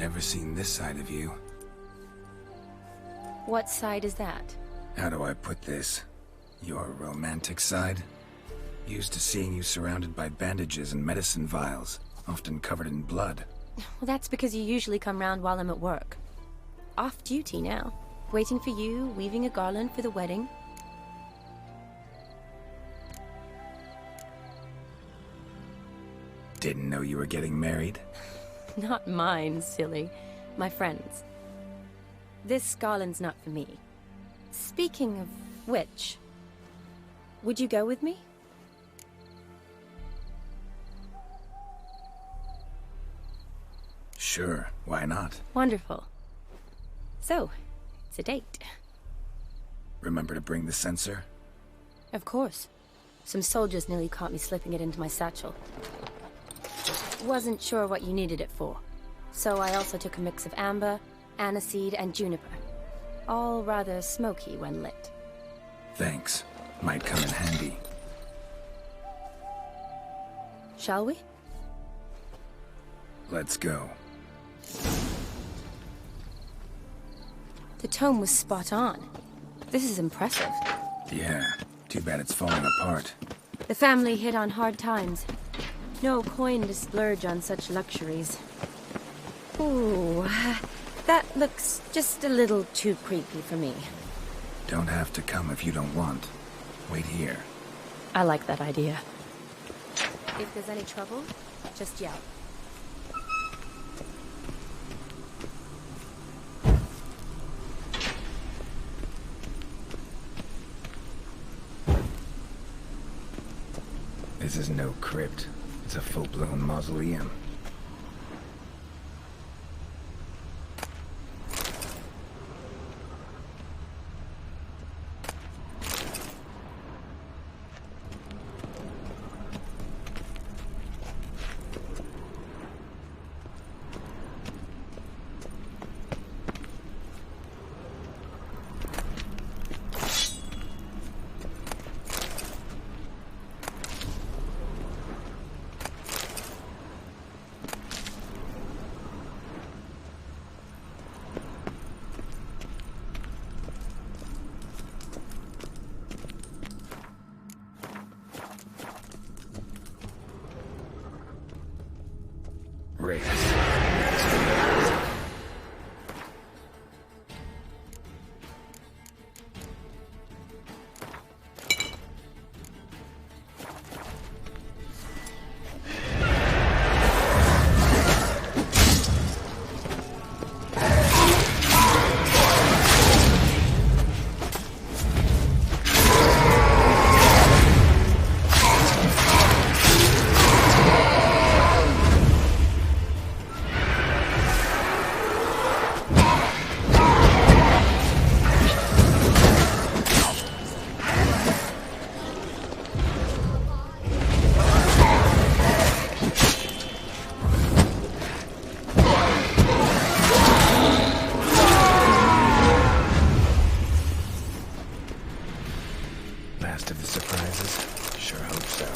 never seen this side of you. What side is that? How do I put this? Your romantic side? Used to seeing you surrounded by bandages and medicine vials, often covered in blood. Well, that's because you usually come round while I'm at work. Off duty now. Waiting for you, weaving a garland for the wedding. Didn't know you were getting married? Not mine, silly. My friend's. This garland's not for me. Speaking of which, would you go with me? Sure, why not? Wonderful. So, it's a date. Remember to bring the sensor? Of course. Some soldiers nearly caught me slipping it into my satchel. Wasn't sure what you needed it for, so I also took a mix of amber, aniseed, and juniper. All rather smoky when lit. Thanks. Might come in handy. Shall we? Let's go. The tome was spot on. This is impressive. Yeah, too bad it's falling apart. The family hit on hard times. No coin to splurge on such luxuries. Ooh, that looks just a little too creepy for me. Don't have to come if you don't want. Wait here. I like that idea. If there's any trouble, just yell. This is no crypt. It's a full-blown mausoleum. Race. Last of the surprises? Sure hope so.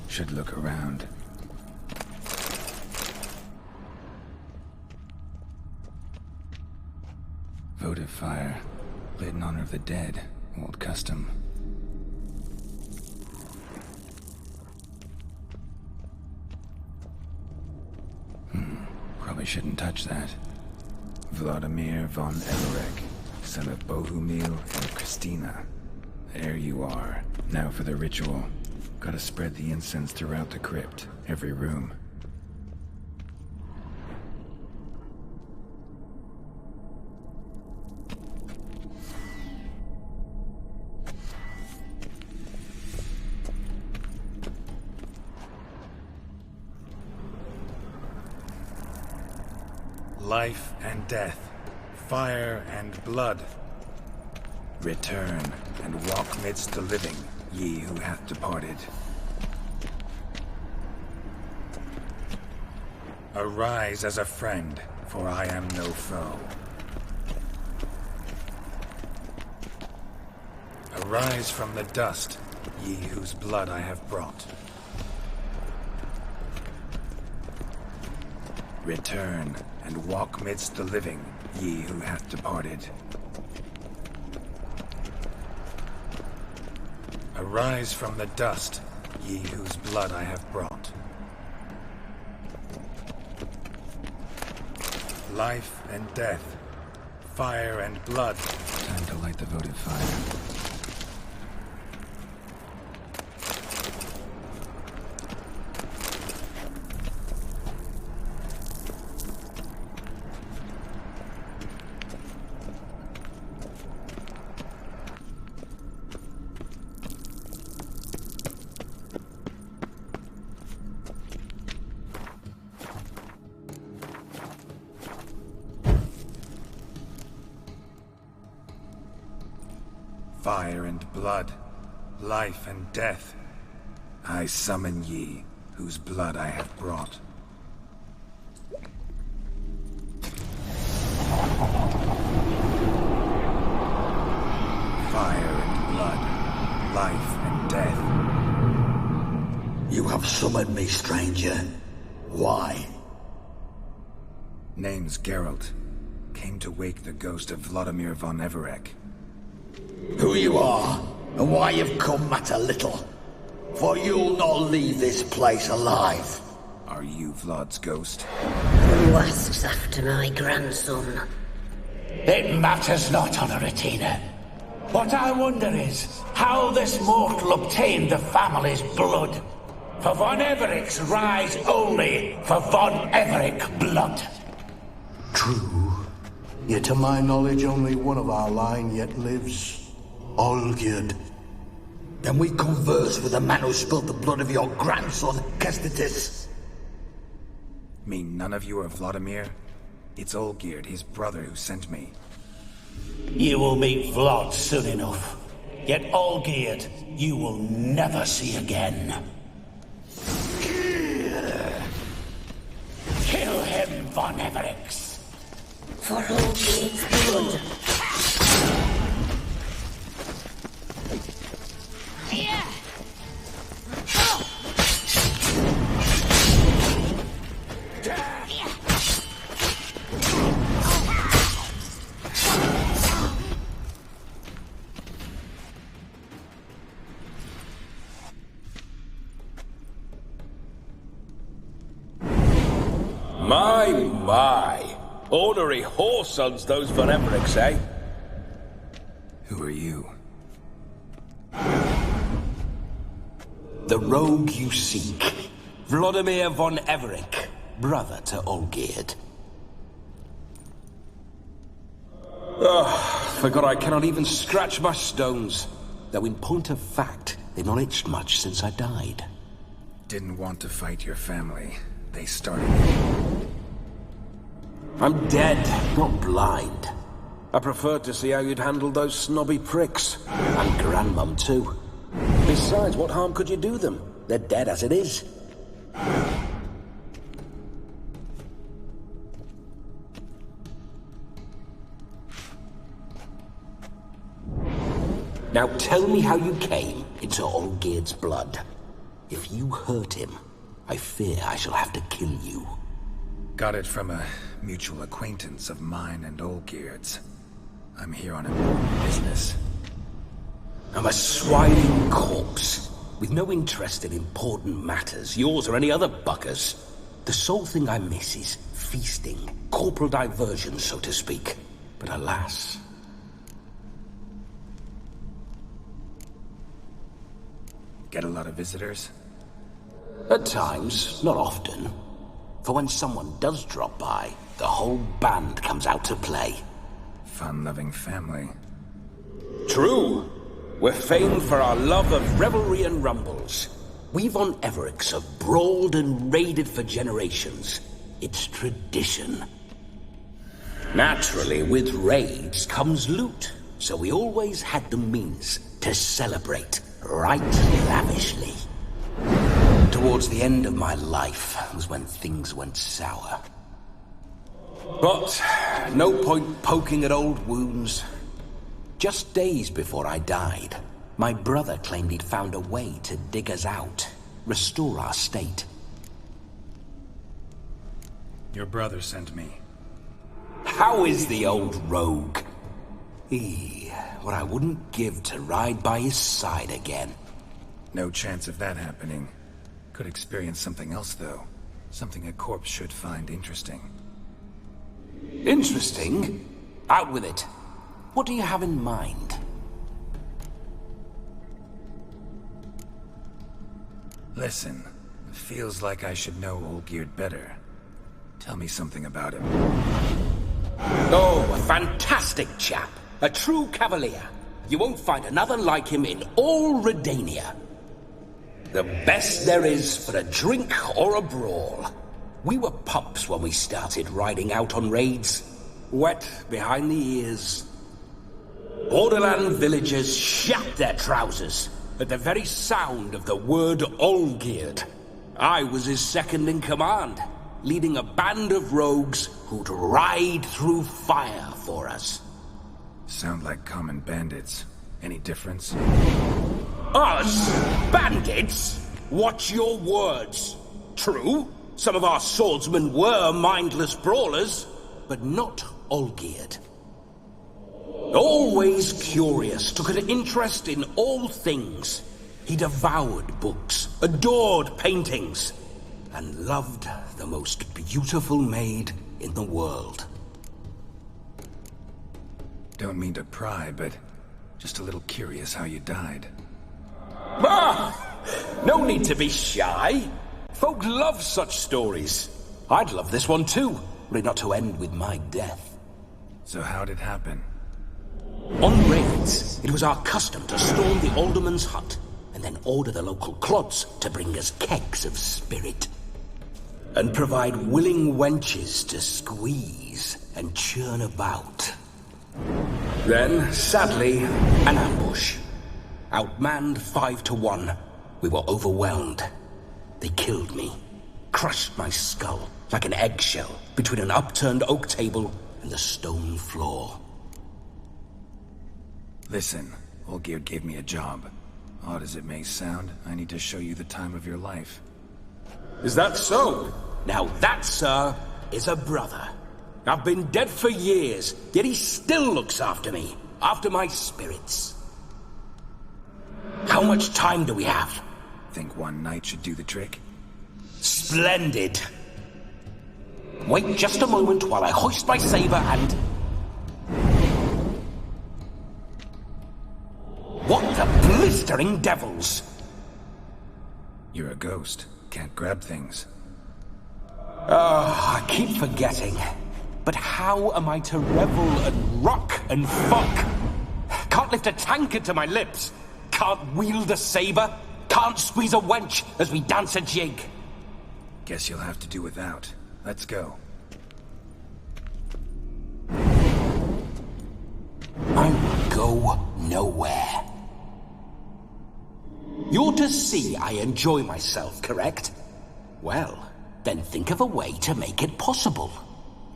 Should look around. Votive fire. Lit in honor of the dead. Old custom. Probably shouldn't touch that. Vladimir von Everek, son of Bohumil and Christina. There you are. Now for the ritual. Gotta spread the incense throughout the crypt, every room. Life and death, fire and blood. Return and walk midst the living, ye who hath departed. Arise as a friend, for I am no foe. Arise from the dust, ye whose blood I have brought. Return, and walk midst the living, ye who hath departed. Arise from the dust, ye whose blood I have brought. Life and death, fire and blood. Time to light the votive fire. Fire and blood, life and death. I summon ye, whose blood I have brought. Fire and blood, life and death. You have summoned me, stranger. Why? Name's Geralt. Came to wake the ghost of Vladimir von Everec. Who you are, and why you've come matter little. For you'll not leave this place alive. Are you Vlad's ghost? Who asks after my grandson? It matters not, Honoratina. What I wonder is how this mortal obtained the family's blood. For von Everec's rise only for von Everec blood. True. Yet to my knowledge only one of our line yet lives. Olgierd. Then we converse with the man who spilled the blood of your grandson, Kestetis. Mean none of you are Vladimir? It's Olgierd, his brother, who sent me. You will meet Vlad soon enough. Yet Olgierd, you will never see again. Kill him, von Everec. For Olgierd's blood. My. Ornery whoresons those von Everecs, eh? Who are you? The rogue you seek. Vladimir von Everec, brother to Olgierd. Forgot I cannot even scratch my stones. Though in point of fact, they've not itched much since I died. Didn't want to fight your family. They started. I'm dead, not blind. I preferred to see how you'd handle those snobby pricks. And Grandmum, too. Besides, what harm could you do them? They're dead as it is. Now tell me how you came into Olgierd's blood. If you hurt him, I fear I shall have to kill you. Got it from a mutual acquaintance of mine and Olgierd's. I'm here on important business. I'm a swining corpse, with no interest in important matters, yours or any other buckers. The sole thing I miss is feasting, corporal diversion, so to speak. But alas... Get a lot of visitors? At times, not often. For when someone does drop by, the whole band comes out to play. Fun-loving family. True. We're famed for our love of revelry and rumbles. We von Everecs have brawled and raided for generations. It's tradition. Naturally, with raids comes loot, so we always had the means to celebrate right lavishly. Towards the end of my life was when things went sour. But no point poking at old wounds. Just days before I died, my brother claimed he'd found a way to dig us out, restore our state. Your brother sent me. How is the old rogue? What I wouldn't give to ride by his side again. No chance of that happening. Could experience something else, though. Something a corpse should find interesting. Interesting? Out with it. What do you have in mind? Listen, it feels like I should know Olgierd better. Tell me something about him. Oh, a fantastic chap. A true cavalier. You won't find another like him in all Redania. The best there is for a drink or a brawl. We were pups when we started riding out on raids. Wet behind the ears. Borderland villagers shat their trousers at the very sound of the word Olgierd. I was his second in command, leading a band of rogues who'd ride through fire for us. Sound like common bandits. Any difference? Us? Bandits? Watch your words. True, some of our swordsmen were mindless brawlers, but not Olgierd. Always curious, took an interest in all things. He devoured books, adored paintings, and loved the most beautiful maid in the world. Don't mean to pry, but just a little curious how you died. No need to be shy. Folk love such stories. I'd love this one too, were it not to end with my death. So how'd it happen? On raids, it was our custom to storm the alderman's hut, and then order the local clods to bring us kegs of spirit. And provide willing wenches to squeeze and churn about. Then, sadly, an ambush. Outmanned 5-1, we were overwhelmed. They killed me, crushed my skull like an eggshell between an upturned oak table and the stone floor. Listen, Olgierd gave me a job. Odd as it may sound, I need to show you the time of your life. Is that so? Now that, sir, is a brother. I've been dead for years, yet he still looks after me, after my spirits. How much time do we have? Think one night should do the trick? Splendid. Wait just a moment while I hoist my saber and... What the blistering devils? You're a ghost. Can't grab things. I keep forgetting. But how am I to revel and rock and fuck? Can't lift a tankard to my lips. Can't wield a saber. Can't squeeze a wench as we dance a jig. Guess you'll have to do without. Let's go. I will go nowhere. You're to see I enjoy myself, correct? Well, then think of a way to make it possible.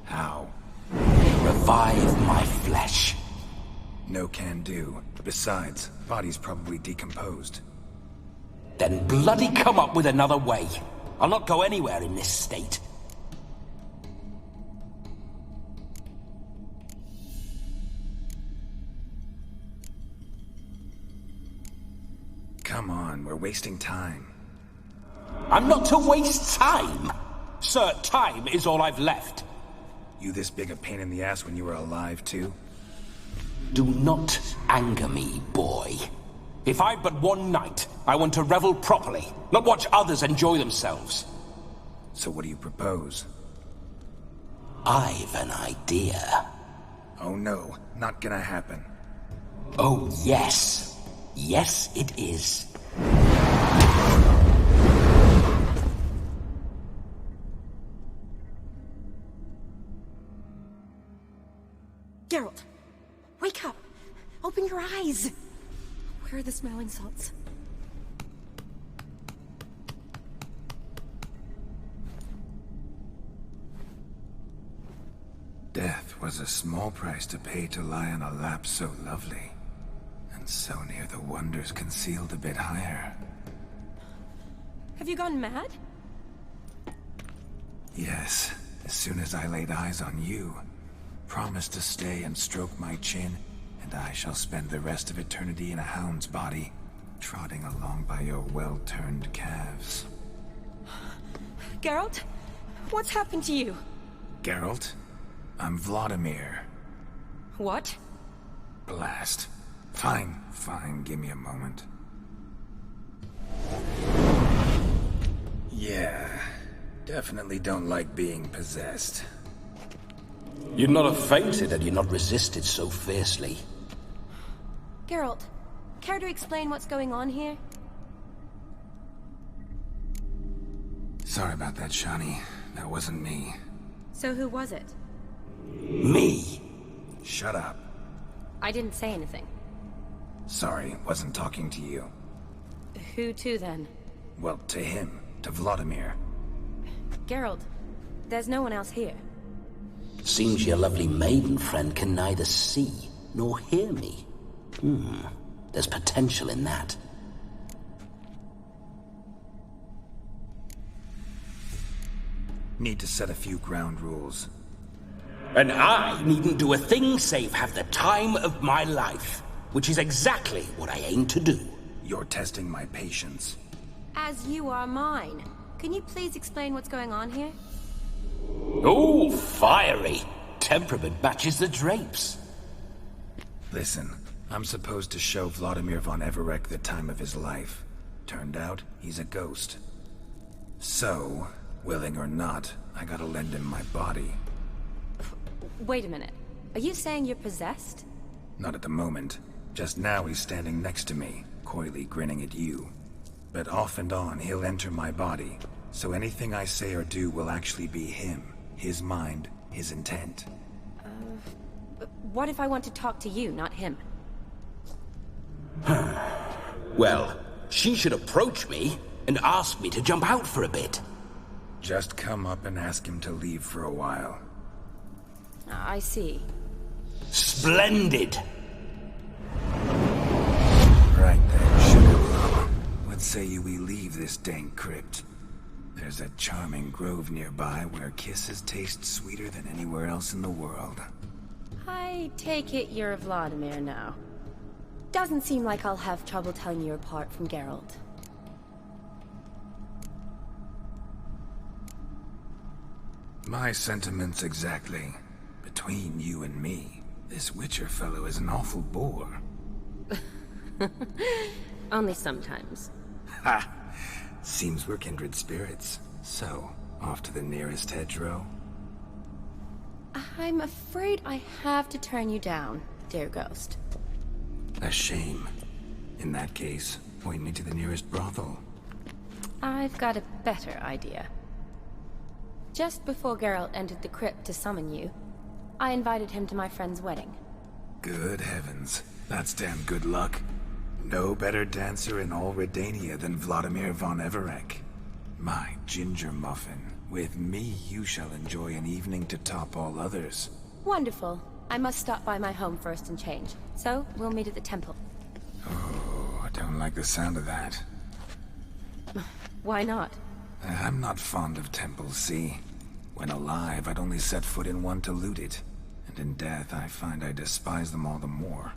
How? Revive my flesh. No can do. Besides, body's probably decomposed. Then bloody come up with another way. I'll not go anywhere in this state. Come on, we're wasting time. I'm not to waste time. Sir, time is all I've left. You this big a pain in the ass when you were alive, too? Do not anger me, boy. If I've but one night, I want to revel properly, not watch others enjoy themselves. So what do you propose? I've an idea. Oh no, not gonna happen. Oh yes. Yes, it is. Geralt, wake up! Open your eyes! Where are the smelling salts? Death was a small price to pay to lie on a lap so lovely. And so near the wonders concealed a bit higher. Have you gone mad? Yes, As soon as I laid eyes on you, promise to stay and stroke my chin, and I shall spend the rest of eternity in a hound's body, trotting along by your well-turned calves. Geralt? What's happened to you? Geralt, I'm Vladimir. What? Blast. Fine, give me a moment. Yeah, definitely don't like being possessed. You'd not have fainted had you not resisted so fiercely. Geralt, care to explain what's going on here? Sorry about that, Shani. That wasn't me. So who was it? Me? Shut up. I didn't say anything. Sorry, wasn't talking to you. Who to then? Well, to him. To Vladimir. Geralt, there's no one else here. Seems your lovely maiden friend can neither see nor hear me. There's potential in that. Need to set a few ground rules. And I needn't do a thing save have the time of my life, which is exactly what I aim to do. You're testing my patience. As you are mine. Can you please explain what's going on here? Oh, fiery. Temperament matches the drapes. Listen, I'm supposed to show Vladimir von Everec the time of his life. Turned out, he's a ghost. So, willing or not, I gotta lend him my body. Wait a minute. Are you saying you're possessed? Not at the moment. Just now he's standing next to me, coyly grinning at you. But off and on, he'll enter my body. So anything I say or do will actually be him. His mind, his intent. What if I want to talk to you, not him? Well, she should approach me and ask me to jump out for a bit. Just come up and ask him to leave for a while. I see. Splendid! Right then, sugar mama. What say you we leave this dank crypt? There's a charming grove nearby where kisses taste sweeter than anywhere else in the world. I take it you're Vladimir now. Doesn't seem like I'll have trouble telling you apart from Geralt. My sentiments exactly. Between you and me, this Witcher fellow is an awful bore. Only sometimes. Ha! Seems we're kindred spirits. So, off to the nearest hedgerow? I'm afraid I have to turn you down, dear ghost. A shame. In that case, point me to the nearest brothel. I've got a better idea. Just before Geralt entered the crypt to summon you, I invited him to my friend's wedding. Good heavens. That's damn good luck. No better dancer in all Redania than Vladimir von Everec. My ginger muffin. With me, you shall enjoy an evening to top all others. Wonderful. I must stop by my home first and change. So, we'll meet at the temple. Oh, I don't like the sound of that. Why not? I'm not fond of temples, see? When alive, I'd only set foot in one to loot it. And in death, I find I despise them all the more.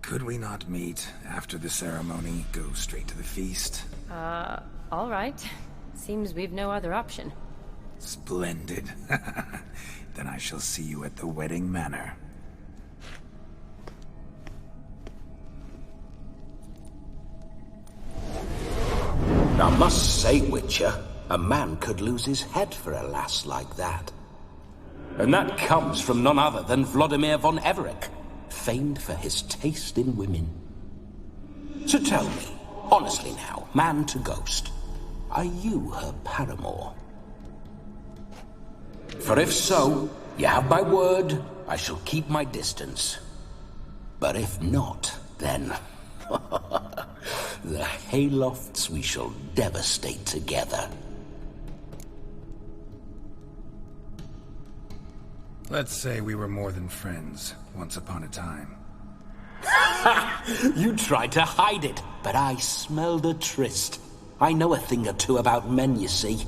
Could we not meet after the ceremony, go straight to the feast? All right. Seems we've no other option. Splendid. Then I shall see you at the wedding manor. I must say, Witcher, a man could lose his head for a lass like that. And that comes from none other than Vladimir von Everec, famed for his taste in women. So tell me, honestly now, man to ghost, are you her paramour? For if so, you have my word, I shall keep my distance. But if not, then... the haylofts we shall devastate together. Let's say we were more than friends, once upon a time. You tried to hide it, but I smelled a tryst. I know a thing or two about men, you see.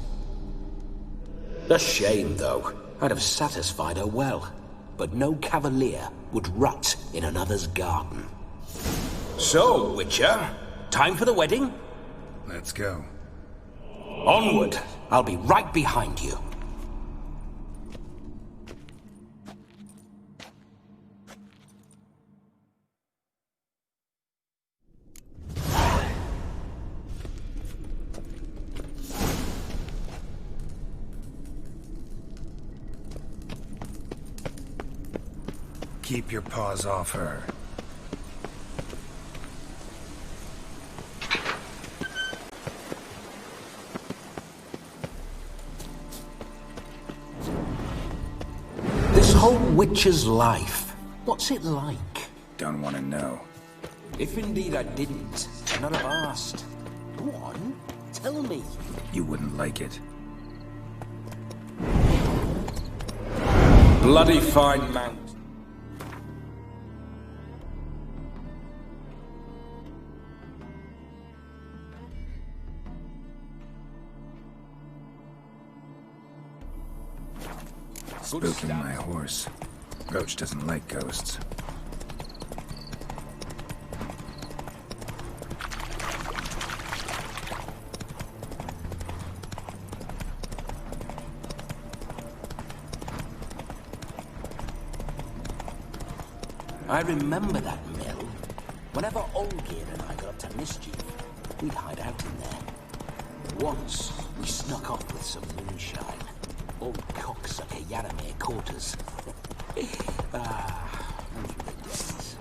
A shame, though. I'd have satisfied her well. But no cavalier would rot in another's garden. So, Witcher, time for the wedding? Let's go. Onward! I'll be right behind you. Keep your paws off her. This whole Witcher's life, what's it like? Don't want to know. If indeed I didn't, I'd not have asked. Go on, tell me. You wouldn't like it. Bloody fine mount. Spooking my horse. Roach doesn't like ghosts. I remember that mill. Whenever Olgir and I got up to mischief, we'd hide out in there. Once, we snuck off with some moonshine. Old cocksucker Yaramir caught us. Those were the days.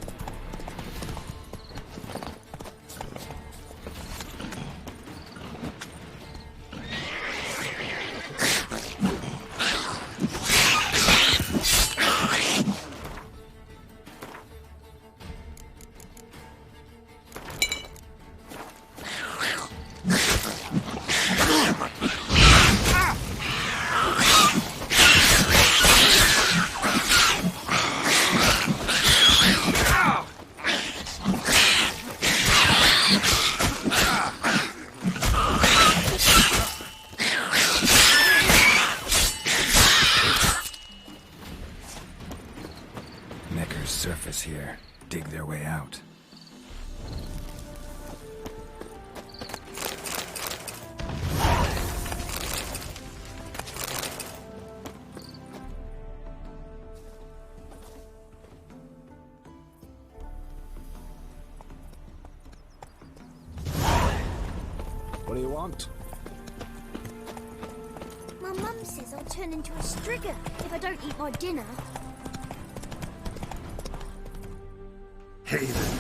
Necker's surface here. Dig their way out. What do you want? My mum says I'll turn into a Striga if I don't eat my dinner. Haven.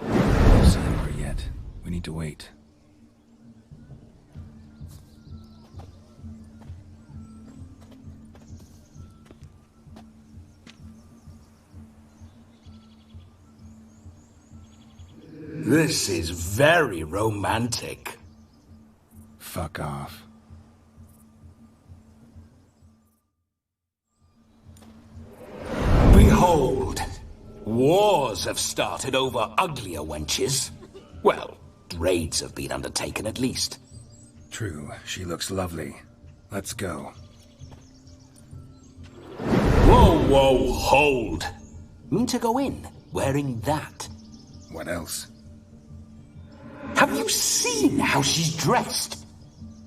No sign of her yet. We need to wait. This is very romantic. Fuck off. Behold, wars have started over uglier wenches. Well, raids have been undertaken at least. True, she looks lovely. Let's go. Whoa, whoa, hold. Mean to go in, wearing that? What else? Have you seen how she's dressed?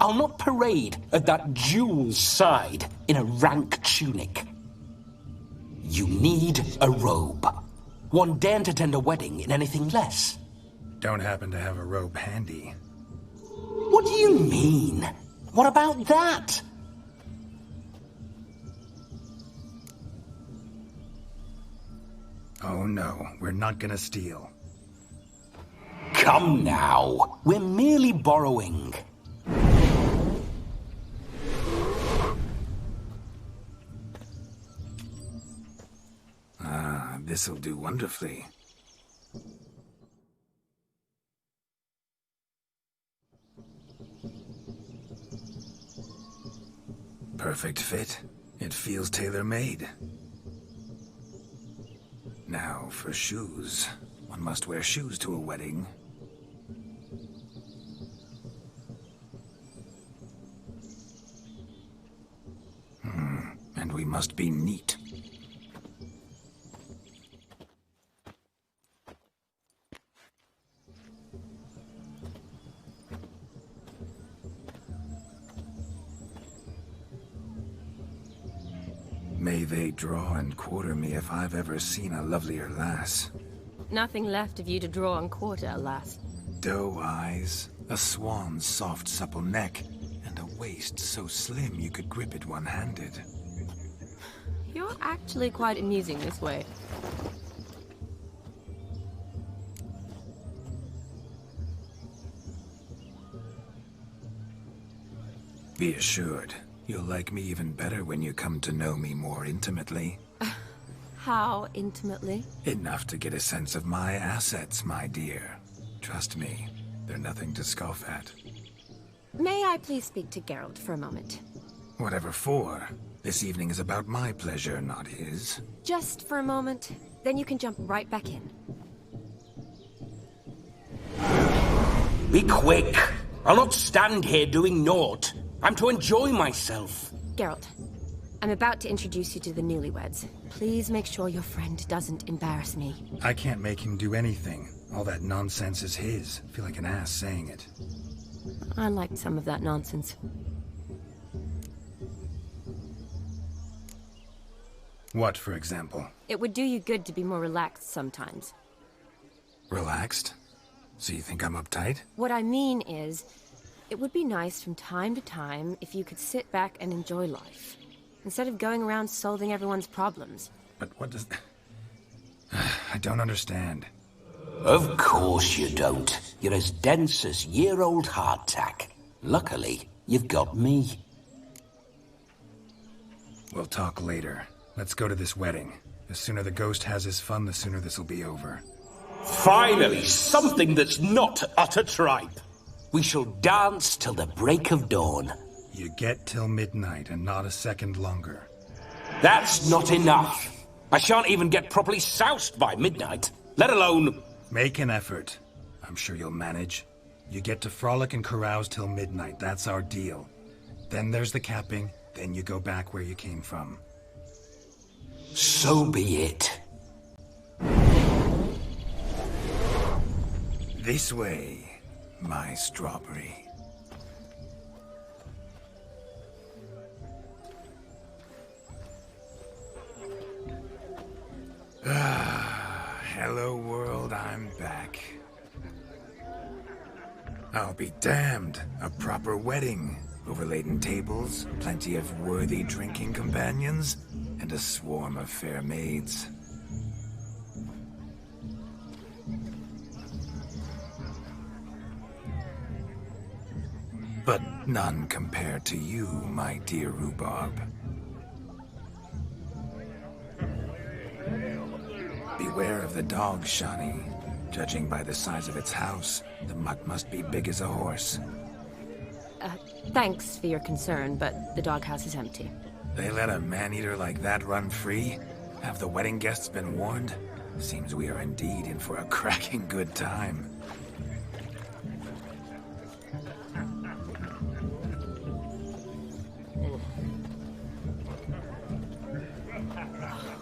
I'll not parade at that jewel's side in a rank tunic. You need a robe. One daren't attend a wedding in anything less. Don't happen to have a robe handy. What do you mean? What about that? Oh no, we're not gonna steal. Come now, we're merely borrowing. Ah, this'll do wonderfully. Perfect fit. It feels tailor-made. Now, for shoes. One must wear shoes to a wedding. we must be neat. May they draw and quarter me if I've ever seen a lovelier lass. Nothing left of you to draw and quarter, alas. Doe eyes, a swan's soft supple neck, and a waist so slim you could grip it one-handed. You're actually quite amusing this way. Be assured, you'll like me even better when you come to know me more intimately. How intimately? Enough to get a sense of my assets, my dear. Trust me, they're nothing to scoff at. May I please speak to Geralt for a moment? Whatever for. This evening is about my pleasure, not his. Just for a moment, then you can jump right back in. Be quick! I'll not stand here doing naught. I'm to enjoy myself. Geralt, I'm about to introduce you to the newlyweds. Please make sure your friend doesn't embarrass me. I can't make him do anything. All that nonsense is his. I feel like an ass saying it. I liked some of that nonsense. What, for example? It would do you good to be more relaxed sometimes. Relaxed? So you think I'm uptight? What I mean is, it would be nice from time to time if you could sit back and enjoy life, instead of going around solving everyone's problems. But what does... I don't understand. Of course you don't. You're as dense as year-old hardtack. Luckily, you've got me. We'll talk later. Let's go to this wedding. The sooner the ghost has his fun, the sooner this'll be over. Finally, something that's not utter tripe. We shall dance till the break of dawn. You get till midnight and not a second longer. That's not enough. I shan't even get properly soused by midnight, let alone... Make an effort. I'm sure you'll manage. You get to frolic and carouse till midnight. That's our deal. Then there's the capping. Then you go back where you came from. So be it. This way, my strawberry. Hello world, I'm back. I'll be damned. A proper wedding. Overladen tables, plenty of worthy drinking companions, and a swarm of fair maids. But none compared to you, my dear rhubarb. Beware of the dog, Shani. Judging by the size of its house, the mutt must be big as a horse. Thanks for your concern, but the doghouse is empty. They let a man-eater like that run free? Have the wedding guests been warned? Seems we are indeed in for a cracking good time.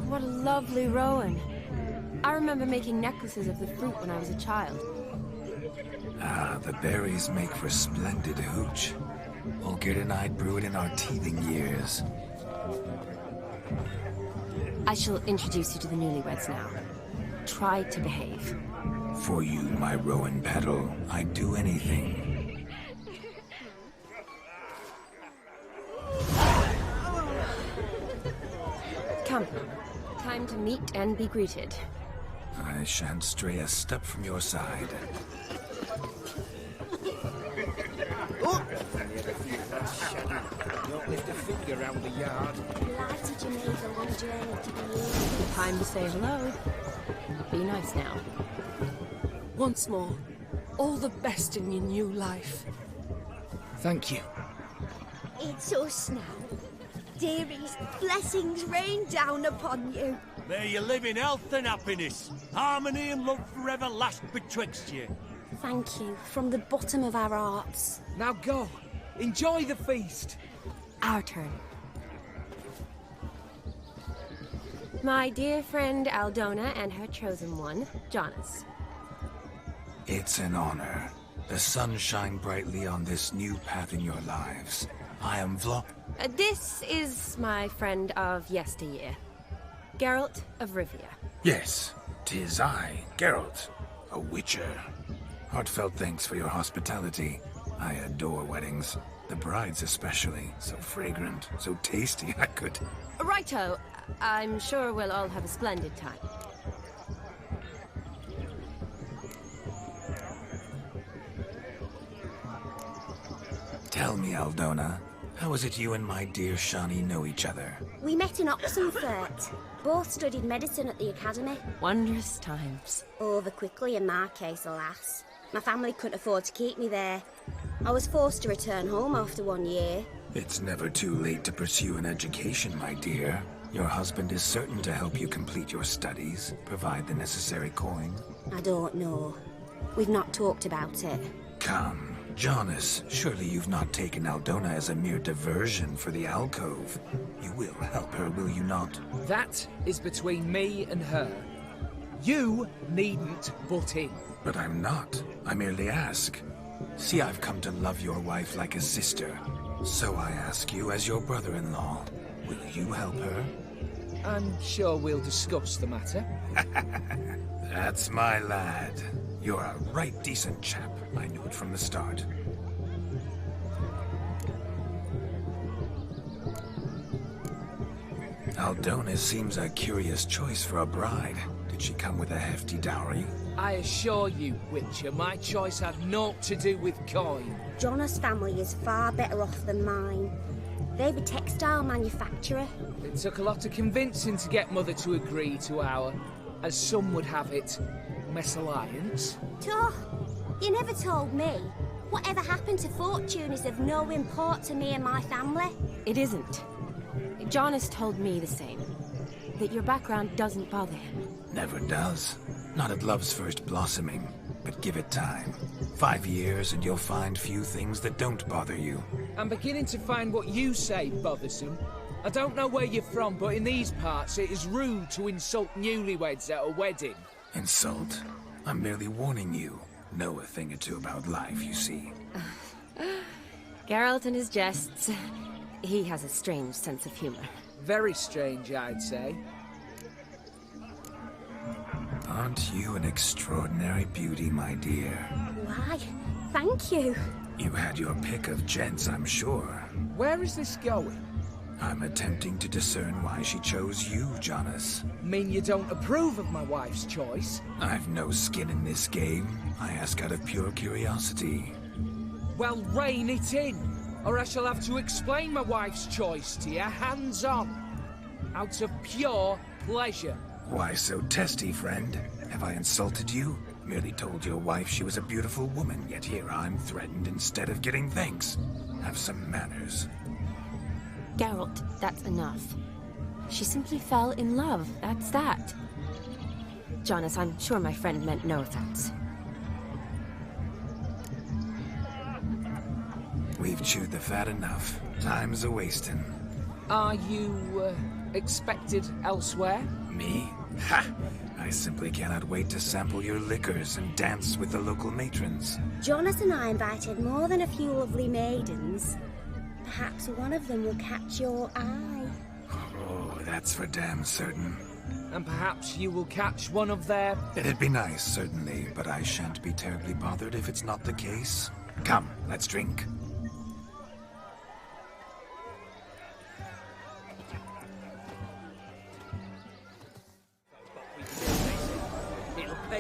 What a lovely rowan. I remember making necklaces of the fruit when I was a child. Ah, the berries make for splendid hooch. Olgerd and I brew it in our teething years. I shall introduce you to the newlyweds now. Try to behave. For you, my rowan petal, I'd do anything. Come. Time to meet and be greeted. I shan't stray a step from your side. Don't lift a finger around the yard. Delighted you made a long journey to be here. Time to say hello. Be nice now. Once more, all the best in your new life. Thank you. It's us now. Dearies, blessings rain down upon you. May you live in health and happiness. Harmony and love forever last betwixt you. Thank you, from the bottom of our hearts. Now go. Enjoy the feast. Our turn. My dear friend Aldona and her chosen one, Jonas. It's an honor. The sun shine brightly on this new path in your lives. I am This is my friend of yesteryear, Geralt of Rivia. Yes, 'tis I, Geralt, a witcher. Heartfelt thanks for your hospitality. I adore weddings. The brides especially. So fragrant, so tasty, I could... Righto. I'm sure we'll all have a splendid time. Tell me, Aldona, how is it you and my dear Shani know each other? We met in Oxenfurt. Both studied medicine at the academy. Wondrous times. Over quickly in my case, alas. My family couldn't afford to keep me there. I was forced to return home after 1 year. It's never too late to pursue an education, my dear. Your husband is certain to help you complete your studies, provide the necessary coin. I don't know. We've not talked about it. Come, Jonas, surely you've not taken Aldona as a mere diversion for the alcove. You will help her, will you not? That is between me and her. You needn't butt in. But I'm not. I merely ask. See, I've come to love your wife like a sister. So I ask you as your brother-in-law, will you help her? I'm sure we'll discuss the matter. That's my lad. You're a right decent chap. I knew it from the start. Aldona seems a curious choice for a bride. Did she come with a hefty dowry? I assure you, Witcher, my choice had naught to do with coin. Jonas' family is far better off than mine. They're a textile manufacturer. It took a lot of convincing to get Mother to agree to our, as some would have it, mesalliance. Toh, you never told me. Whatever happened to fortune is of no import to me and my family. It isn't. Jonas told me the same. That your background doesn't bother him. Never does. Not at love's first blossoming. But give it time. 5 years and you'll find few things that don't bother you. I'm beginning to find what you say bothersome. I don't know where you're from, but in these parts it is rude to insult newlyweds at a wedding. Insult? I'm merely warning you. Know a thing or two about life, you see. Geralt and his jests. He has a strange sense of humor. Very strange, I'd say. Aren't you an extraordinary beauty, my dear? Why, thank you. You had your pick of gents, I'm sure. Where is this going? I'm attempting to discern why she chose you, Jonas. Mean you don't approve of my wife's choice? I've no skin in this game. I ask out of pure curiosity. Well, rein it in, or I shall have to explain my wife's choice to you hands-on. Out of pure pleasure. Why so testy, friend? Have I insulted you? Merely told your wife she was a beautiful woman, yet here I'm threatened instead of getting thanks. Have some manners. Geralt, that's enough. She simply fell in love, that's that. Jonas, I'm sure my friend meant no offense. We've chewed the fat enough. Time's a-wasting. Are you, expected elsewhere? Me? Ha! I simply cannot wait to sample your liquors and dance with the local matrons. Jonas and I invited more than a few lovely maidens. Perhaps one of them will catch your eye. Oh, that's for damn certain. And perhaps you will catch one of their... It'd be nice, certainly, but I shan't be terribly bothered if it's not the case. Come, let's drink.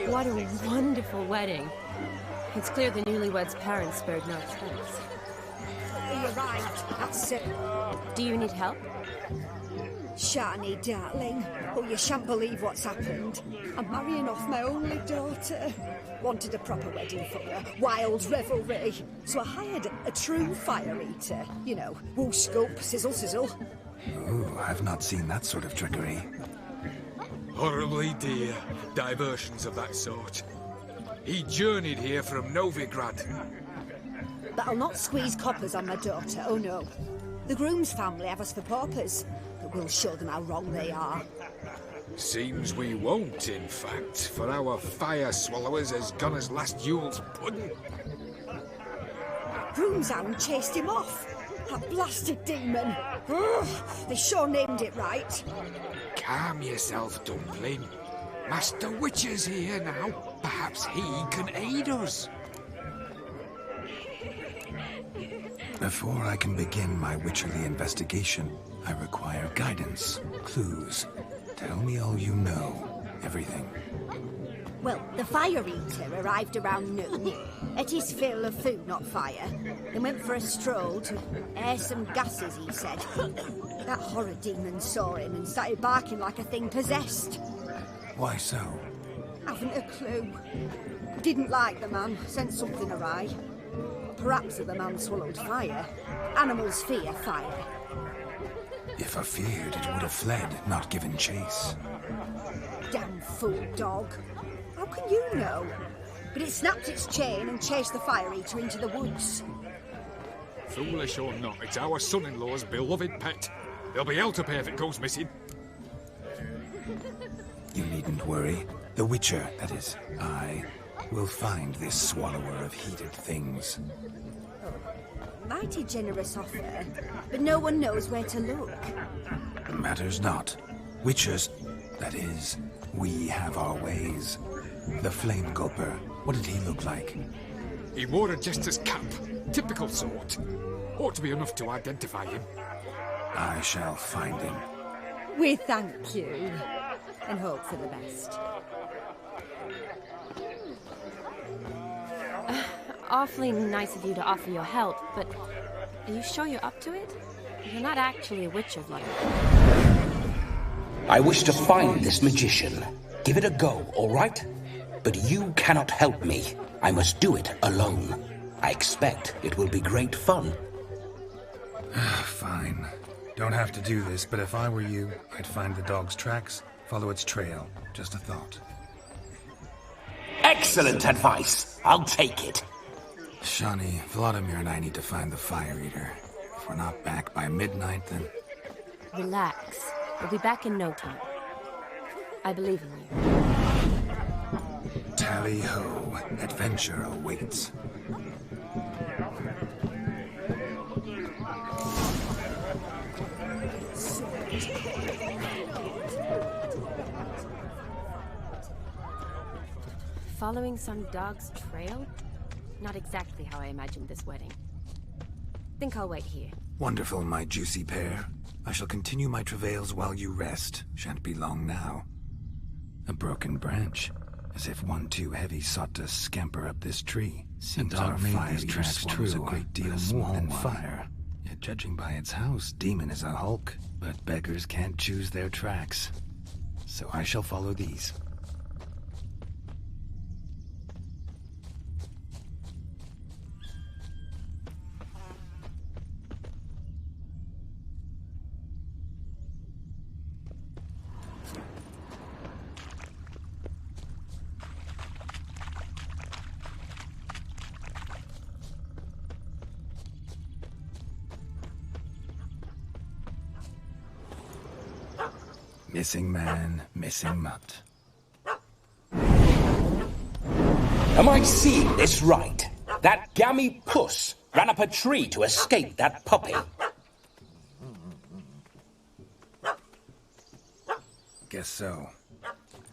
What a wonderful wedding. It's clear the newlyweds' parents spared no expense. You're right, that's it. Do you need help? Shani, darling. Oh, you shan't believe what's happened. I'm marrying off my only daughter. Wanted a proper wedding for her, wild revelry. So I hired a true fire eater. You know, woo scope, sizzle sizzle. Ooh, I've not seen that sort of trickery. Horribly dear diversions of that sort. He journeyed here from Novigrad. But I'll not squeeze coppers on my daughter, oh no. The groom's family have us for paupers, but we'll show them how wrong they are. Seems we won't, in fact, for our fire swallowers has gone as last Yule's pudding. Broomshound chased him off. That blasted demon. Ugh, they sure named it right. Calm yourself, Dumpling. Master Witcher's here now. Perhaps he can aid us. Before I can begin my witcherly investigation, I require guidance, clues. Tell me all you know. Everything. Well, the Fire Eater arrived around noon. Ate his fill of food, not fire. Then went for a stroll to air some gases, he said. That horror demon saw him and started barking like a thing possessed. Why so? Haven't a clue. Didn't like the man, sent something awry. Perhaps the man swallowed fire. Animals fear fire. If I feared, it would have fled, not given chase. Damn fool dog. How can you know? But it snapped its chain and chased the Fire Eater into the woods. Foolish or not, it's our son-in-law's beloved pet. There'll be hell to pay if it goes missing. You needn't worry. The Witcher, that is, I, will find this swallower of heated things. Mighty generous offer, but no one knows where to look. Matters not. Witchers, that is, we have our ways. The Flame Gulper, what did he look like? He wore a jester's cap. Typical sort. Ought to be enough to identify him. I shall find him. We thank you, and hope for the best. Awfully nice of you to offer your help, but are you sure you're up to it? You're not actually a witcher, like. I wish to find this magician. Give it a go, all right? But you cannot help me. I must do it alone. I expect it will be great fun. Fine. Don't have to do this, but if I were you, I'd find the dog's tracks, follow its trail. Just a thought. Excellent advice. I'll take it. Shani, Vladimir and I need to find the Fire Eater. If we're not back by midnight, then... Relax. We'll be back in no time. I believe in you. Tally-ho. Adventure awaits. Following some dog's trail? Not exactly how I imagined this wedding. Think I'll wait here. Wonderful, my juicy pair. I shall continue my travails while you rest. Shan't be long now. A broken branch, as if one too heavy sought to scamper up this tree. Seems our fire transforms a great deal more than fire. Yet judging by its house, demon is a hulk. But beggars can't choose their tracks. So I shall follow these. Missing man, missing mutt. Am I seeing this right? That gammy puss ran up a tree to escape that puppy. Guess so.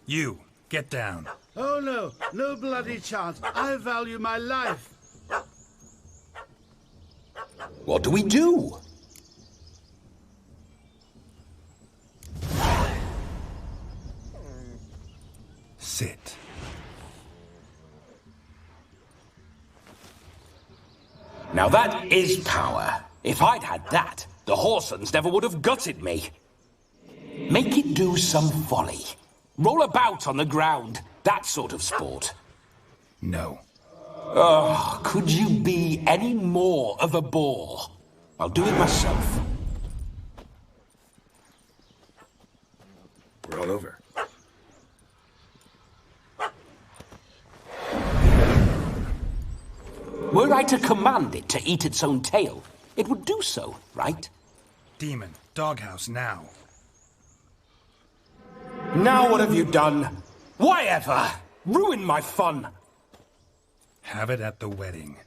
You, get down. Oh no, no bloody chance. I value my life. What do we do? Sit. Now that is power. If I'd had that, the Horsons never would have gutted me. Make it do some folly. Roll about on the ground. That sort of sport. No. Oh, could you be any more of a bore? I'll do it myself. Roll over. Were I to command it to eat its own tail, it would do so, right? Demon, doghouse now. Now what have you done? Why ever? Ruin my fun. Have it at the wedding.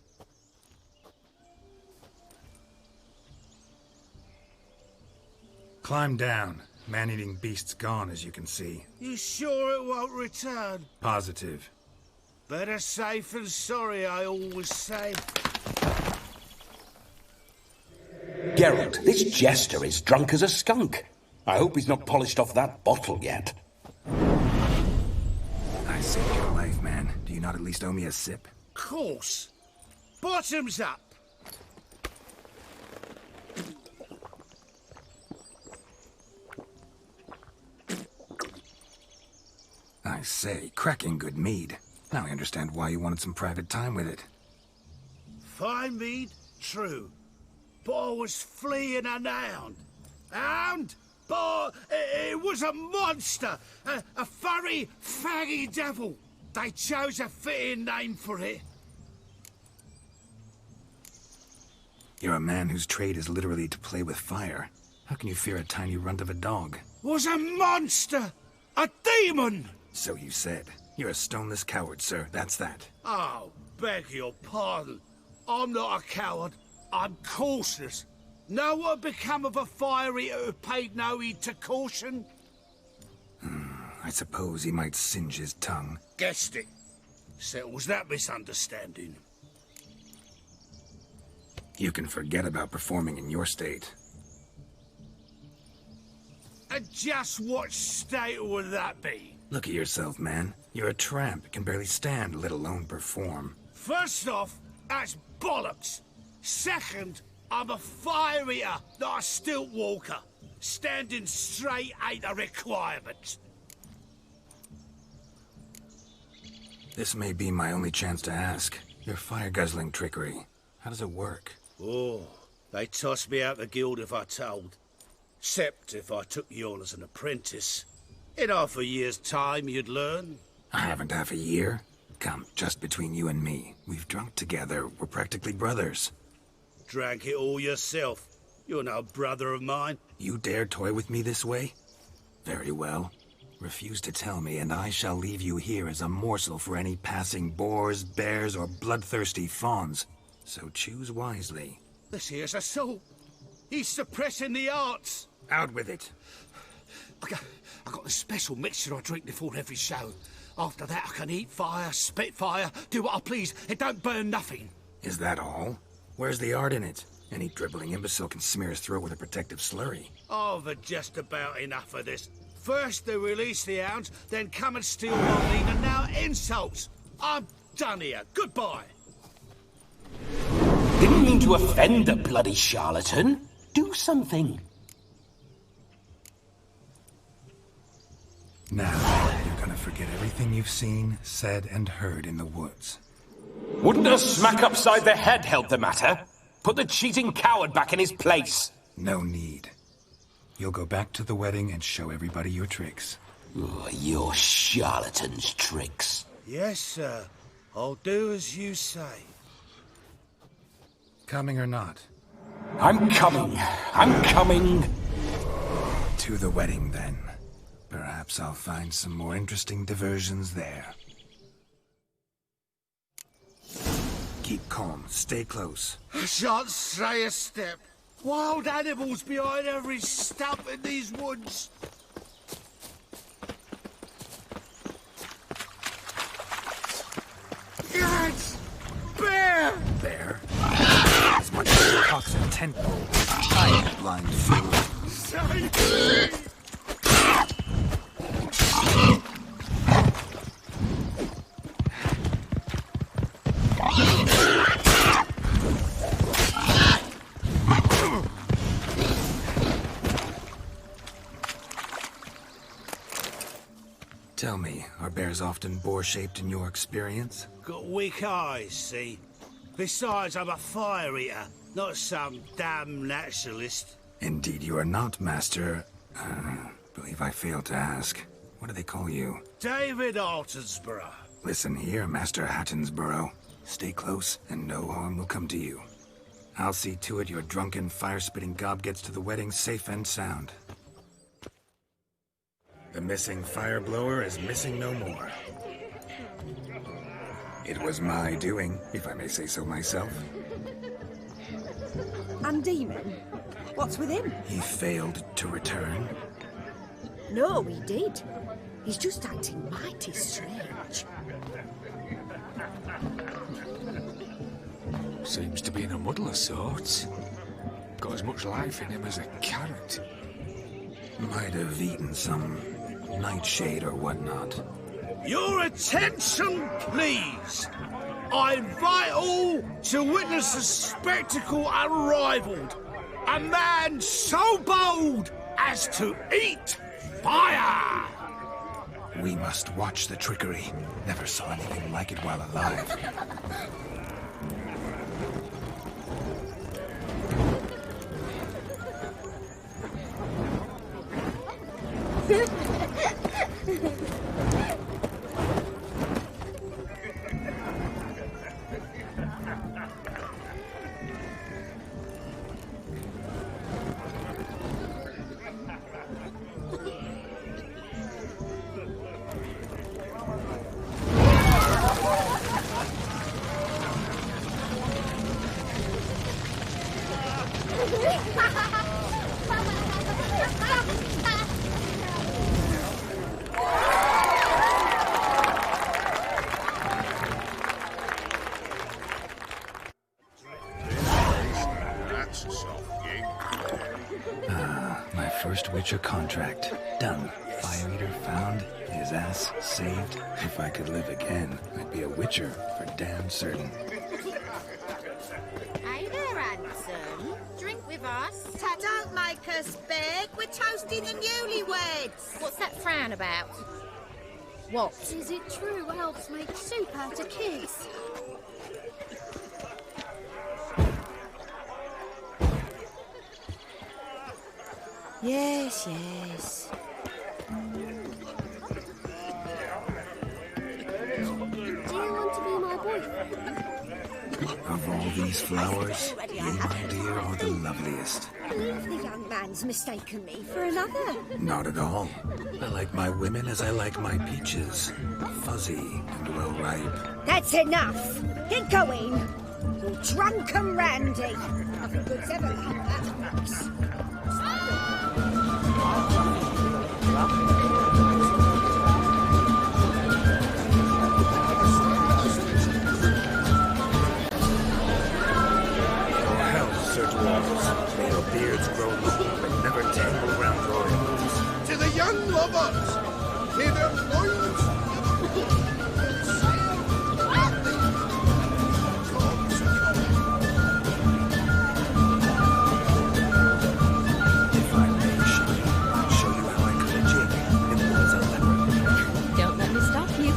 Climb down. Man-eating beast's gone, as you can see. You sure it won't return? Positive. Better safe than sorry, I always say. Geralt, this jester is drunk as a skunk. I hope he's not polished off that bottle yet. I saved your life, man. Do you not at least owe me a sip? Course. Bottoms up. I say, cracking good mead. Now I understand why you wanted some private time with it. Fine mead, true. But I was fleeing an hound. Hound? But it was a monster. A furry, faggy devil. They chose a fitting name for it. You're a man whose trade is literally to play with fire. How can you fear a tiny runt of a dog? Was a monster! A demon! So you said. You're a stoneless coward, sir. That's that. Oh, beg your pardon. I'm not a coward. I'm cautious. Know what become of a fire eater who paid no heed to caution? I suppose he might singe his tongue. Guessed it. Settles that misunderstanding. You can forget about performing in your state. And just what state would that be? Look at yourself, man. You're a tramp, can barely stand, let alone perform. First off, that's bollocks. Second, I'm a fire eater, not a stilt walker. Standing straight ain't a requirement. This may be my only chance to ask. Your fire-guzzling trickery. How does it work? Oh, they toss me out the guild if I told. Except if I took you on as an apprentice. In half a year's time, you'd learn. I haven't half a year. Come, just between you and me. We've drunk together. We're practically brothers. Drank it all yourself. You're no brother of mine. You dare toy with me this way? Very well. Refuse to tell me, and I shall leave you here as a morsel for any passing boars, bears, or bloodthirsty fawns. So choose wisely. This here's assault. He's suppressing the arts. Out with it. I got the special mixture I drink before every show. After that, I can eat fire, spit fire, do what I please. It don't burn nothing. Is that all? Where's the art in it? Any dribbling imbecile can smear his throat with a protective slurry. I've had just about enough of this. First they release the hounds, then come and steal my meat, and now insults. I'm done here. Goodbye. Didn't mean to offend the bloody charlatan. Do something. Now, you're gonna forget everything you've seen, said, and heard in the woods. Wouldn't a smack upside the head help the matter? Put the cheating coward back in his place. No need. You'll go back to the wedding and show everybody your tricks. Oh, your charlatan's tricks. Yes, sir. I'll do as you say. Coming or not? I'm coming. I'm coming. To the wedding, then. Perhaps I'll find some more interesting diversions there. Keep calm. Stay close. I shan't stray a step. Wild animals behind every stump in these woods. Yes! Bear! There. As much as a cock's and tent pole. I am blind fool. Save me! Tell me, are bears often boar-shaped in your experience? Got weak eyes, see? Besides, I'm a fire eater, not some damn naturalist. Indeed you are not, Master... believe I failed to ask. What do they call you? David Altonsborough. Listen here, Master Hattonsborough. Stay close, and no harm will come to you. I'll see to it your drunken, fire-spitting gob gets to the wedding safe and sound. The missing fire blower is missing no more. It was my doing, if I may say so myself. And Demon? What's with him? He failed to return. No, he did. He's just acting mighty strange. Seems to be in a muddle of sorts. Got as much life in him as a carrot. Might have eaten some nightshade or whatnot. Your attention, please. I invite all to witness a spectacle unrivaled. A man so bold as to eat fire! We must watch the trickery. Never saw anything like it while alive. My first Witcher contract. Done. Fire Eater found. His ass saved. If I could live again, I'd be a Witcher for damn certain. Hey there, handsome. Drink with us. Don't make us beg. We're toasting the newlyweds. What's that frown about? What? Is it true elves make soup out of kids? Yes, yes. Do you want to be my boyfriend? Of all these flowers, you, my dear, are the loveliest. I believe the young man's mistaken me for another. Not at all. I like my women as I like my peaches. Fuzzy and well ripe. That's enough. Get going. You drunken randy. Nothing good's ever like that, Max. May your beards grow long and never tangle round your ankles. To the young lovers, may their loins If I may, Shani, I'll show you how I cut a jig. It was a leopard. Don't let me stop you.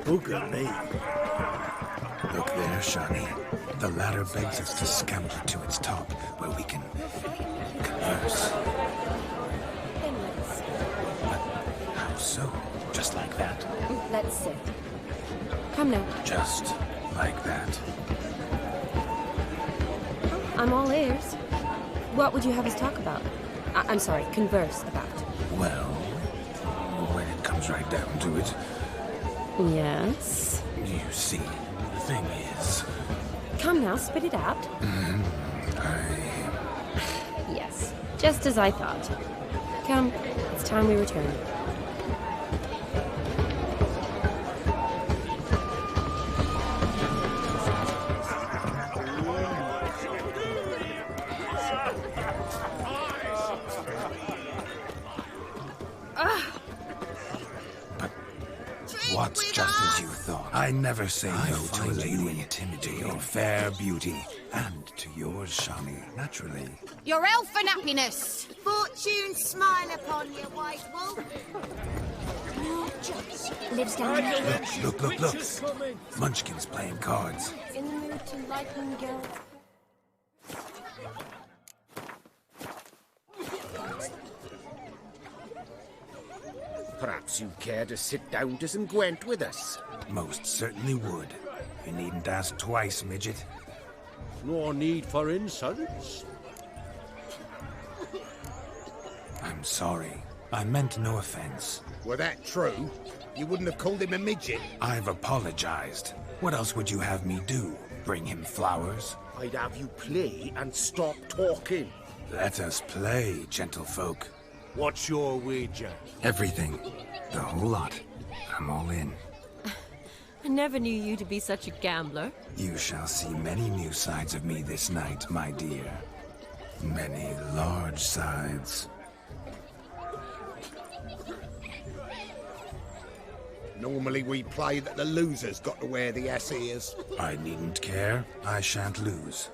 Booger me. Look there, Shani. The ladder begs us to scamper to its top, where we can converse. Inwards. How so? Just like that? Let's sit. Come now. Just like that. I'm all ears. What would you have us talk about? I'm sorry, converse about. Well, when it comes right down to it, Yes? you see, thing is... Come now, spit it out. Yes, just as I thought. Come, it's time we return. What's just as you thought? I never say no to a lady. To your fair beauty, and to yours, Shani, naturally. Your elfin happiness! Fortune smile upon you, white wolf. Lives down there. Look. Munchkin's playing cards. In the mood to lighten girl. Perhaps you'd care to sit down to some Gwent with us? Most certainly would. You needn't ask twice, midget. No need for insults. I'm sorry. I meant no offense. Were that true, you wouldn't have called him a midget. I've apologized. What else would you have me do? Bring him flowers? I'd have you play and stop talking. Let us play, gentlefolk. What's your wager? Everything. The whole lot. I'm all in. I never knew you to be such a gambler. You shall see many new sides of me this night, my dear. Many large sides. Normally we play that the loser's got to wear the ass ears. I needn't care. I shan't lose.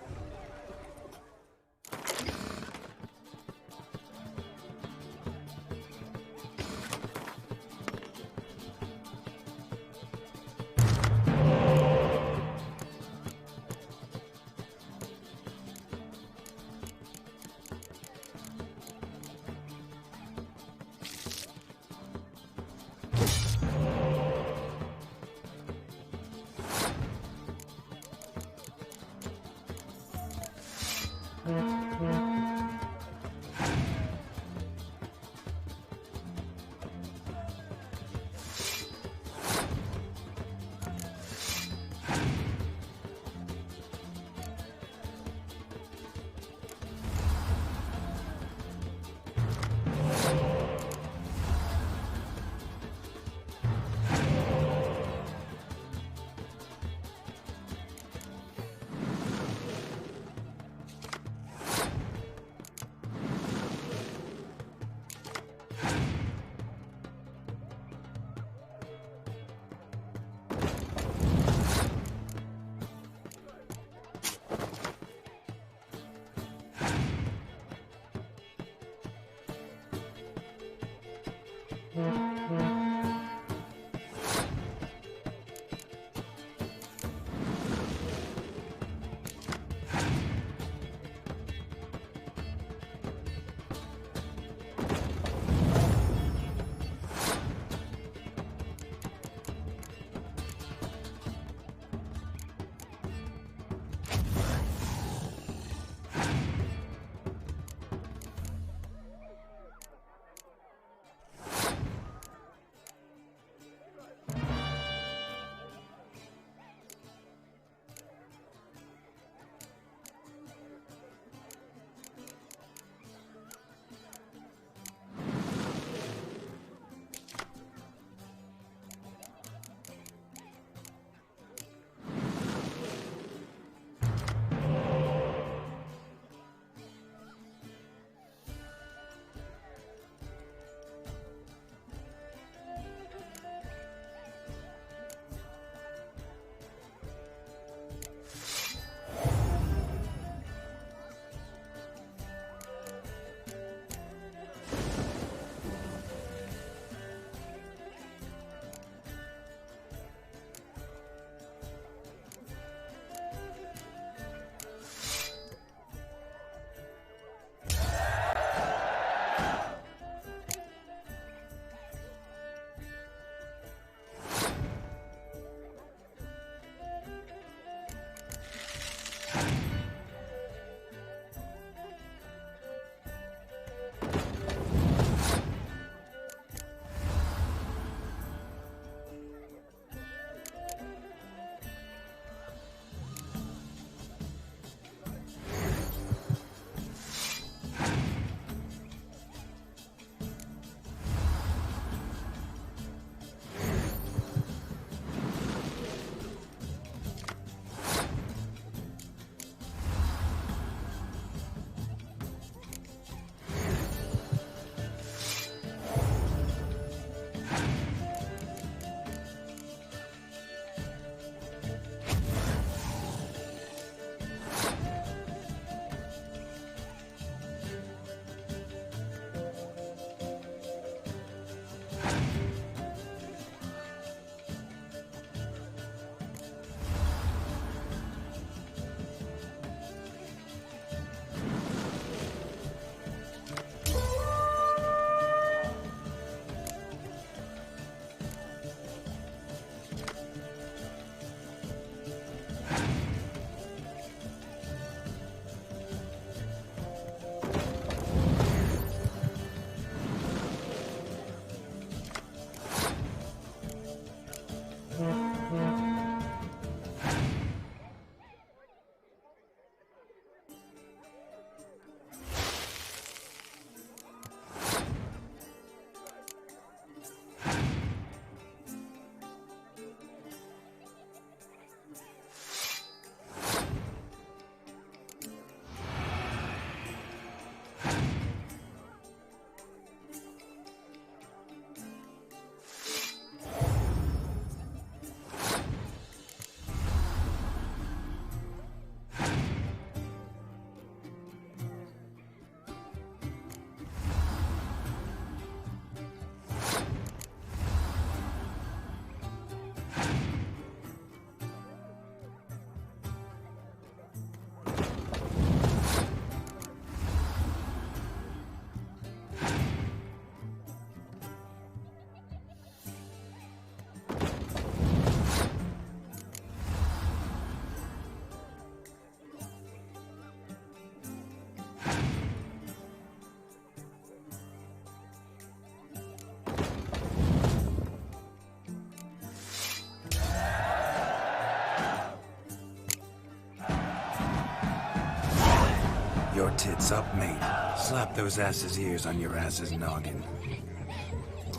tits up, mate. Slap those asses' ears on your ass's noggin.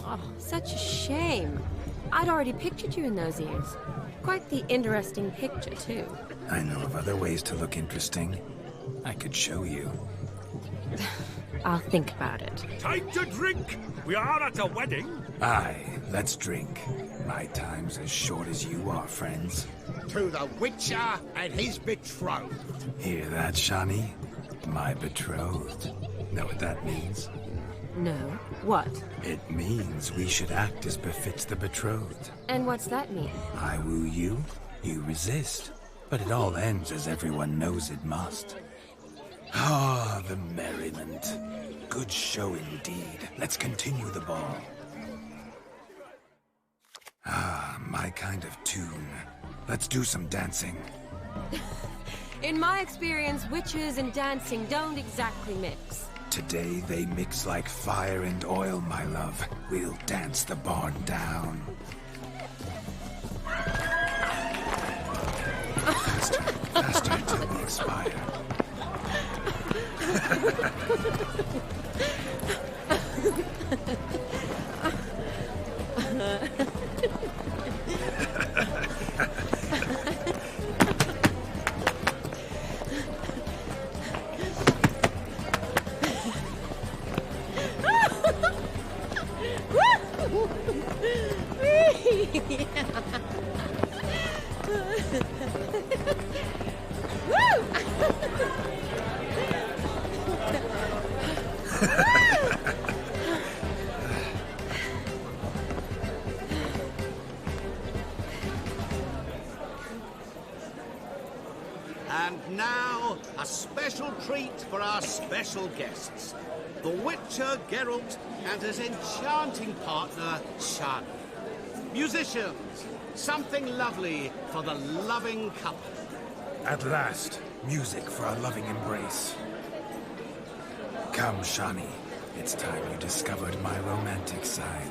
Oh, such a shame. I'd already pictured you in those ears. Quite the interesting picture, too. I know of other ways to look interesting. I could show you. I'll think about it. Time to drink! We are at a wedding. Aye, let's drink. My time's as short as you are, friends. To the Witcher and his betrothed. Hear that, Shani? My betrothed. Know what that means? No. What? It means we should act as befits the betrothed. And what's that mean? I woo you, you resist. But it all ends as everyone knows it must. Ah, the merriment. Good show indeed. Let's continue the ball. Ah, my kind of tune. Let's do some dancing. In my experience, witches and dancing don't exactly mix. Today they mix like fire and oil, my love. We'll dance the barn down. Faster, faster till we expire. And now, a special treat for our special guests. The Witcher Geralt and his enchanting partner, Shani. Musicians, something lovely for the loving couple. At last, music for our loving embrace. Come, Shani. It's time you discovered my romantic side.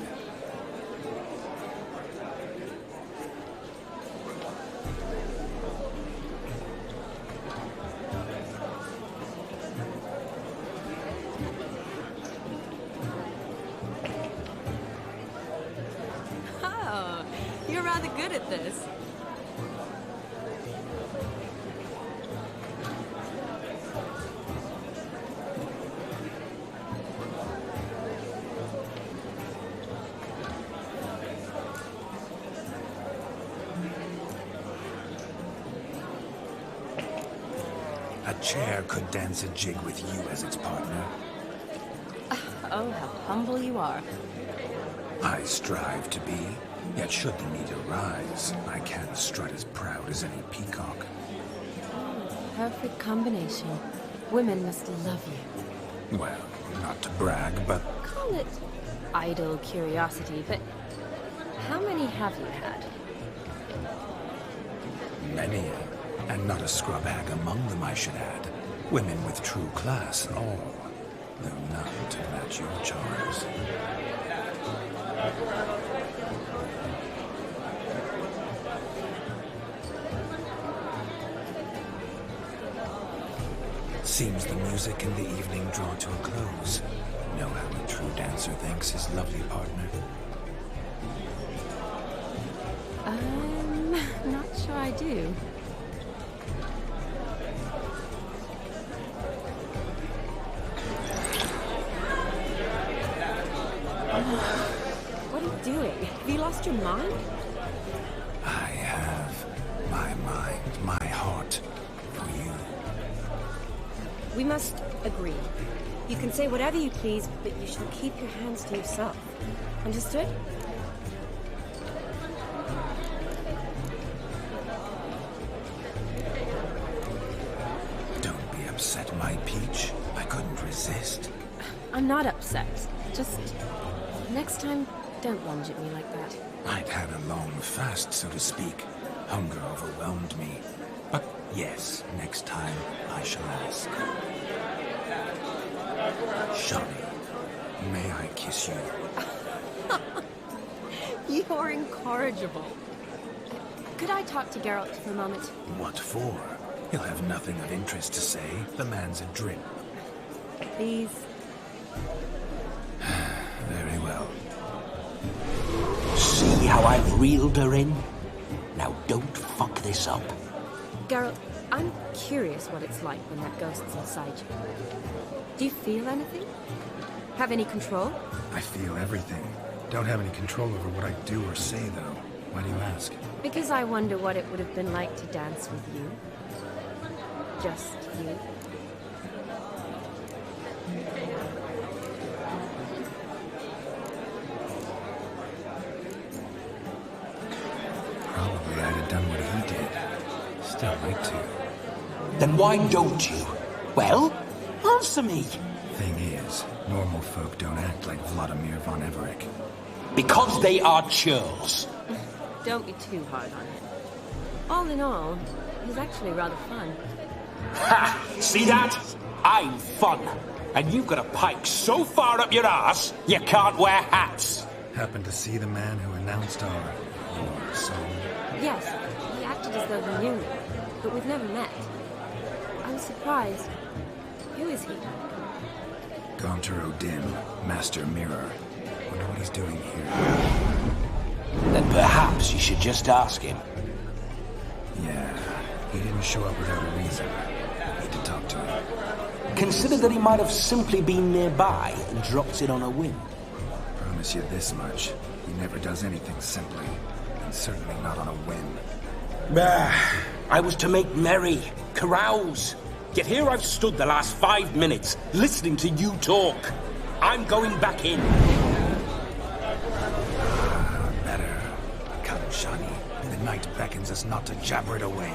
Oh, you're rather good at this. A chair could dance a jig with you as its partner. Oh, how humble you are. I strive to be, yet should the need arise, I can strut as proud as any peacock. Perfect combination. Women must love you. Well, not to brag, but Call it idle curiosity, but how many have you had? many, and not a scrub hag among them, I should add. Women with true class, all, though none to match your charms. Seems the music and the evening draw to a close. Know how a true dancer thanks his lovely partner. Not sure I do. What are you doing? Have you lost your mind? I have my mind, my heart for you. We must agree. You can say whatever you please, but you shall keep your hands to yourself. Understood? Don't be upset, my peach. I couldn't resist. I'm not upset. Just next time, don't lunge at me like that. I'd had a long fast, so to speak. Hunger overwhelmed me. But yes, next time I shall ask. Shani, may I kiss you? You're incorrigible. Could I talk to Geralt for a moment? What for? He'll have nothing of interest to say. The man's a drip. please? Very well. See how I've reeled her in? Now don't fuck this up. Geralt, I'm curious what it's like when that ghost's inside you. Do you feel anything? Have any control? I feel everything. Don't have any control over what I do or say, though. Why do you ask? Because I wonder what it would have been like to dance with you. Just you. Probably I'd have done what he did. Still like to. Then why don't you? Well, answer me. Thing is, normal folk don't act like Vladimir von Everec. Because they are churls. Don't be too hard on him. All in all, he's actually rather fun. Ha! See that? I'm fun. And you've got a pike so far up your ass, you can't wear hats. Happened to see the man who announced your song? Yes, he acted as though he knew me, but we've never met. I was surprised. Who is he? Gaunter Odin, Master Mirror. Wonder what he's doing here. Then perhaps you should just ask him. Yeah, he didn't show up without a reason. Need to talk to him. Consider that he might have simply been nearby and dropped it on a whim. Promise you this much. He never does anything simply. And certainly not on a whim. I was to make merry, carouse. Yet here I've stood the last 5 minutes, listening to you talk. I'm going back in. Better. Come, Shani. The night beckons us not to jabber it away.